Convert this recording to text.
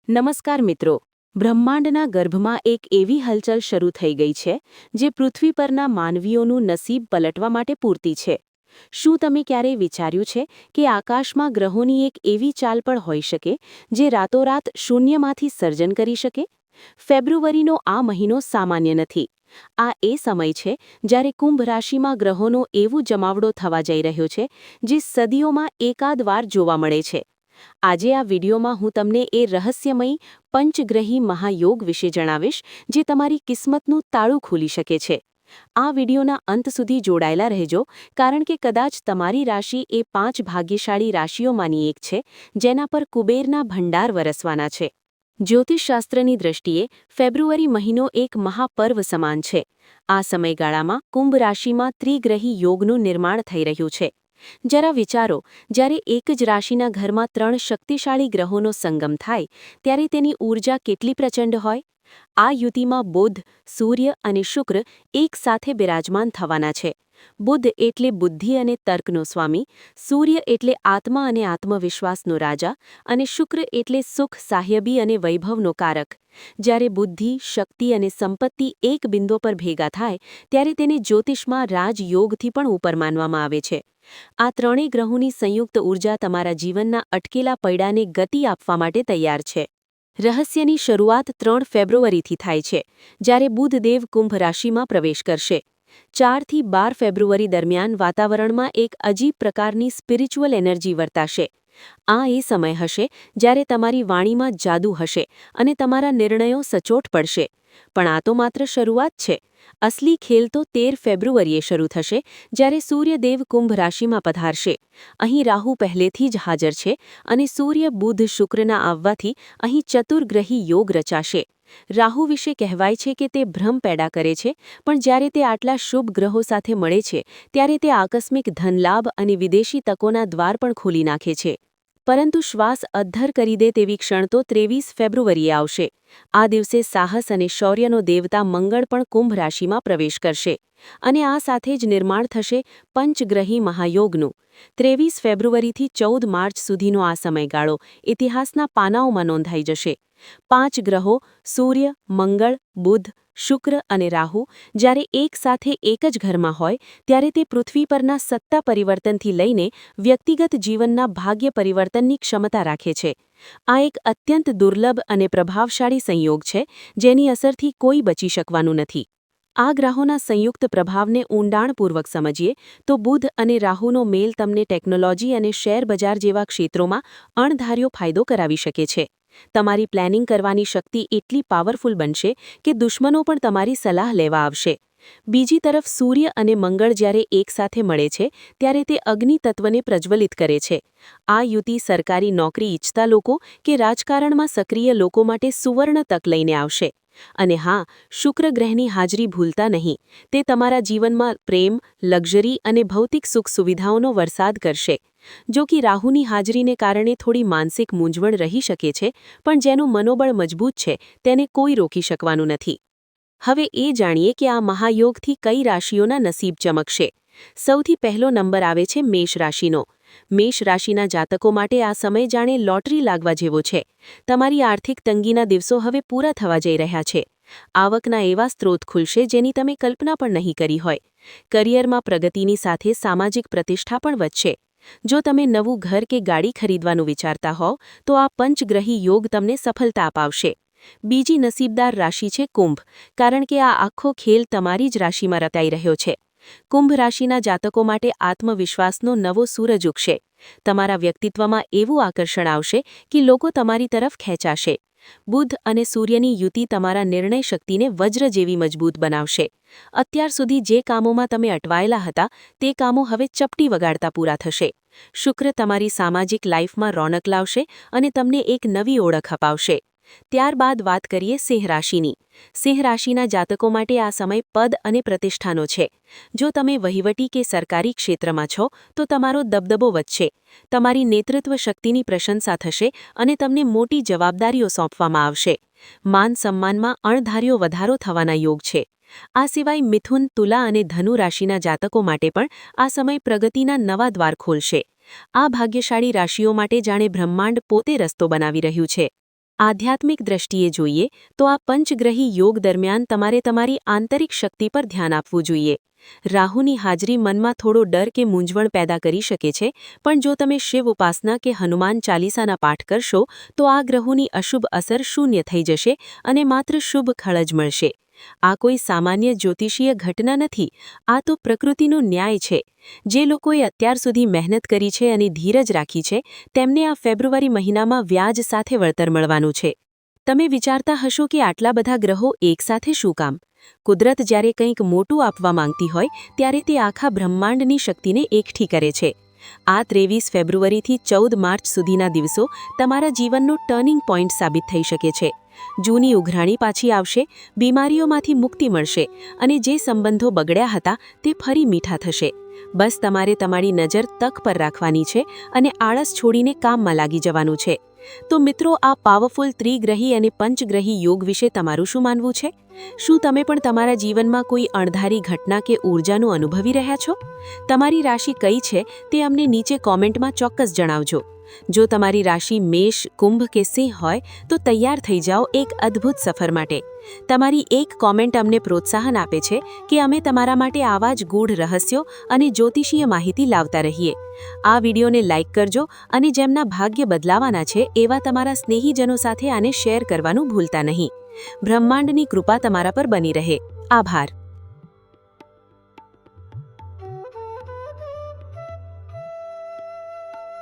નમસ્કાર મિત્રો. બ્રહ્માંડના ગર્ભમાં એક એવી હલચલ શરૂ થઈ ગઈ છે જે પૃથ્વી પરના માનવીઓનું નસીબ પલટવા માટે પૂરતી છે. શું તમે ક્યારેય વિચાર્યું છે કે આકાશમાં ગ્રહોની એક એવી ચાલ પણ હોઈ શકે જે રાતોરાત શૂન્યમાંથી સર્જન કરી શકે? ફેબ્રુઆરીનો આ મહિનો સામાન્ય નથી. આ એ સમય છે જ્યારે કુંભ રાશિમાં ગ્રહોનો એવું જમાવડો થવા જઈ રહ્યો છે જે સદીઓમાં એકાદ વાર જોવા મળે છે. આજે આ વિડીયોમાં હું તમને એ રહસ્યમયી પંચગ્રહી મહાયોગ વિશે જણાવીશ જે તમારી કિસ્મતનું તાળું ખોલી શકે છે. આ વિડીયોના અંત સુધી જોડાયેલા રહેજો, કારણ કે કદાચ તમારી રાશિ એ 5 ભાગ્યશાળી રાશિઓમાંની એક છે જેના પર કુબેરના ભંડાર વરસવાના છે. જ્યોતિષશાસ્ત્રની દૃષ્ટિએ ફેબ્રુઆરી મહિનો એક મહાપર્વ સમાન છે. આ સમયગાળામાં કુંભ રાશિમાં ત્રિગ્રહી યોગનું નિર્માણ થઈ રહ્યું છે. જરા વિચારો, જ્યારે એક જ રાશિના ઘરમાં 3 શક્તિશાળી ગ્રહોનો સંગમ થાય ત્યારે તેની ઊર્જા કેટલી પ્રચંડ હોય. આ યુતિમાં બુધ, સૂર્ય અને શુક્ર એક સાથે બિરાજમાન થવાના છે. બુધ એટલે બુદ્ધિ અને તર્કનો સ્વામી, સૂર્ય એટલે આત્મા અને આત્મવિશ્વાસનો રાજા, અને શુક્ર એટલે સુખ, સાહ્યબી અને વૈભવનો કારક. જ્યારે બુદ્ધિ, શક્તિ અને સંપત્તિ એક બિંદુ પર ભેગા થાય ત્યારે તેને જ્યોતિષમાં રાજયોગથી પણ ઉપર માનવામાં આવે છે. આ ત્રણેય ગ્રહોની સંયુક્ત ઊર્જા તમારા જીવનના અટકેલા પૈડાને ગતિ આપવા માટે તૈયાર છે. રહસ્યની શરૂઆત 3 ફેબ્રુઆરીથી થાય છે, જ્યારે બુધદેવ કુંભ રાશિમાં પ્રવેશ કરશે. 4 થી 12 ફેબ્રુઆરી દરમિયાન વાતાવરણમાં એક અજીબ પ્રકારની સ્પિરિચ્યુઅલ એનર્જી વર્તાશે. આ એ સમય હશે જ્યારે તમારી વાણીમાં જાદુ હશે અને તમારા નિર્ણયો સચોટ પડશે. પણ આ તો માત્ર શરૂઆત છે. અસલી ખેલ તો 13 ફેબ્રુઆરીએ શરૂ થશે, જ્યારે સૂર્યદેવ કુંભ રાશિમાં પધારશે. અહીં રાહુ પહેલેથી જ હાજર છે અને સૂર્ય, બુધ, શુક્રના આવવાથી અહીં ચતુર્ગ્રહી યોગ રચાશે. રાહુ વિશે કહેવાય છે કે તે ભ્રમ પેદા કરે છે, પણ જ્યારે તે આટલા શુભ ગ્રહો સાથે મળે છે ત્યારે તે આકસ્મિક ધનલાભ અને વિદેશી તકોના દ્વાર પણ ખોલી નાખે છે. પરંતુ શ્વાસ અદ્ધર કરી દે તેવી ક્ષણ તો 23 ફેબ્રુઆરીએ આવશે. આ દિવસે સાહસ અને શૌર્યનો દેવતા મંગળ પણ કુંભ રાશિમાં પ્રવેશ કરશે. અને આ સાથે જ નિર્માણ થશે પંચગ્રહી મહાયોગનું. 23 ફેબ્રુઆરીથી 14 માર્ચ સુધીનો આ સમયગાળો ઇતિહાસના પાનાઓમાં નોંધાઈ જશે. 5 ગ્રહો સૂર્ય, મંગળ, બુધ, શુક્ર અને રાહુ જ્યારે એક સાથે એક જ ઘરમાં હોય ત્યારે તે પૃથ્વી પરના સત્તા પરિવર્તનથી લઈને વ્યક્તિગત જીવનના ભાગ્ય પરિવર્તનની ક્ષમતા રાખે છે. આ એક અત્યંત દુર્લભ અને પ્રભાવશાળી સંયોગ છે જેની અસરથી કોઈ બચી શકવાનું નથી. આ ગ્રહોના સંયુક્ત પ્રભાવને ઊંડાણપૂર્વક સમજીએ તો બુધ અને રાહુનો મેલ તમને ટેકનોલોજી અને શેરબજાર જેવા ક્ષેત્રોમાં અણધાર્યો ફાયદો કરાવી શકે છે. તમારી પ્લાનિંગ કરવાની શક્તિ એટલી પાવરફુલ બનશે કે દુશ્મનો પણ તમારી સલાહ લેવા આવશે. બીજી તરફ સૂર્ય અને મંગળ જ્યારે એકસાથે મળે છે ત્યારે તે અગ્નિ તત્વને પ્રજ્વલિત કરે છે. આ યુતિ સરકારી નોકરી ઈચ્છતા લોકો કે રાજકારણમાં સક્રિય લોકો માટે સુવર્ણ તક લઈને આવશે. અને હા, શુક્ર ગ્રહની હાજરી ભૂલતા નહીં. તે તમારા જીવનમાં પ્રેમ, લક્ઝરી અને ભૌતિક સુખ સુવિધાઓનો વરસાદ કરશે. જો કે રાહુની હાજરીને કારણે થોડી માનસિક મૂંઝવણ રહી શકે છે, પણ જેનું મનોબળ મજબૂત છે તેને કોઈ રોકી શકવાનું નથી. હવે એ જાણીએ કે આ મહાયોગથી કઈ રાશિઓના નસીબ ચમકશે. સૌથી પહેલો નંબર આવે છે મેષ રાશિનો. મેષ રાશિના જાતકો માટે આ સમય જાણે લોટરી લાગવા જેવો છે. તમારી આર્થિક તંગીના દિવસો હવે પૂરા થવા જઈ રહ્યા છે. આવકના એવા સ્ત્રોત ખુલશે જેની તમે કલ્પના પણ નહીં કરી હોય. કરિયરમાં પ્રગતિની સાથે સામાજિક પ્રતિષ્ઠા પણ વધશે. જો તમે નવું ઘર કે ગાડી ખરીદવાનું વિચારતા હોવ તો આ પંચગ્રહી યોગ તમને સફળતા અપાવશે. બીજી નસીબદાર રાશિ છે કુંભ, કારણ કે આ આખો ખેલ તમારી જ રાશિમાં રચાઈ રહ્યો છે. કુંભ રાશિના જાતકો માટે આત્મવિશ્વાસનો નવો સૂરજ ઉગશે. તમારા વ્યક્તિત્વમાં એવું આકર્ષણ આવશે કે લોકો તમારી તરફ ખેંચાશે. બુધ અને સૂર્યની યુતિ તમારા નિર્ણય શક્તિને વજ્ર જેવી મજબૂત બનાવશે. અત્યાર સુધી જે કામોમાં તમે અટવાયેલા હતા તે કામો હવે ચપટી વગાડતા પૂરા થશે. શુક્ર તમારી સામાજિક લાઈફમાં રોનક લાવશે અને તમને એક નવી ઓળખ અપાવશે. ત્યારબાદ વાત કરીએ સિંહ રાશિની. સિંહ રાશિના જાતકો માટે આ સમય પદ અને પ્રતિષ્ઠાનો છે. જો તમે વહીવટી કે સરકારી ક્ષેત્રમાં છો તો તમારો દબદબો વધશે. તમારી નેતૃત્વ શક્તિની પ્રશંસા થશે અને તમને મોટી જવાબદારીઓ સોંપવામાં આવશે. માન સન્માનમાં અણધાર્યો વધારો થવાના યોગ છે. આ સિવાય મિથુન, તુલા અને ધનુ રાશિના જાતકો માટે પણ આ સમય પ્રગતિના નવા દ્વાર ખોલશે. આ ભાગ્યશાળી રાશિઓ માટે જાણે બ્રહ્માંડ પોતે રસ્તો બનાવી રહ્યું છે. આધ્યાત્મિક દ્રષ્ટિએ જોઈએ તો આ પંચગ્રહી યોગ દરમિયાન તમારે તમારી આંતરિક શક્તિ પર ધ્યાન આપવું જોઈએ. રાહુની હાજરી મનમાં થોડો ડર કે મૂંઝવણ પેદા કરી શકે છે, પણ જો તમે શિવ ઉપાસના કે હનુમાન ચાલીસાના પાઠ કરશો તો આ ગ્રહોની અશુભ અસર શૂન્ય થઈ જશે અને માત્ર શુભ ફળ જ મળશે. આ કોઈ સામાન્ય જ્યોતિષીય ઘટના નથી, આ તો પ્રકૃતિનો ન્યાય છે. જે લોકોએ અત્યાર સુધી મહેનત કરી છે અને ધીરજ રાખી છે, તેમને આ ફેબ્રુઆરી મહિનામાં વ્યાજ સાથે વળતર મળવાનું છે. તમે વિચારતા હશો કે આટલા બધા ગ્રહો એકસાથે શું કામ? કુદરત જ્યારે કંઈક મોટું આપવા માંગતી હોય ત્યારે તે આખા બ્રહ્માંડની શક્તિને એકઠી કરે છે. આ 23 ફેબ્રુઆરીથી 14 માર્ચ સુધીના દિવસો તમારા જીવનનો ટર્નિંગ પોઈન્ટ સાબિત થઈ શકે છે. જૂની ઉઘરાણી પાછી આવશે, બીમારીઓમાંથી મુક્તિ મળશે અને જે સંબંધો બગડ્યા હતા તે ફરી મીઠા થશે. બસ તમારે તમારી નજર તક પર રાખવાની છે અને આળસ છોડીને કામમાં લાગી જવાનું છે. તો મિત્રો, આ પાવરફુલ ત્રિગ્રહી અને પંચગ્રહી યોગ વિશે તમારું શું માનવું છે? શું તમે પણ તમારા જીવનમાં કોઈ અણધારી ઘટના કે ઊર્જાનું અનુભવી રહ્યા છો? તમારી રાશિ કઈ છે તે અમને નીચે કોમેન્ટમાં ચોક્કસ જણાવજો. જો તમારી રાશિ મેષ, કુંભ કે સિંહ હોય તો તૈયાર થઈ જાઓ એક અદ્ભુત સફર માટે. તમારી એક કોમેન્ટ અમને પ્રોત્સાહન આપે છે કે અમે તમારા માટે આવા જ ગૂઢ રહસ્યો અને જ્યોતિષીય માહિતી લાવતા રહીએ. આ વિડીયોને લાઇક કરજો અને જેમના ભાગ્ય બદલાવાના છે એવા તમારા સ્નેહીજનો સાથે આને શેર કરવાનું ભૂલતા નહીં. બ્રહ્માંડની કૃપા તમારા પર બની રહે. આભાર.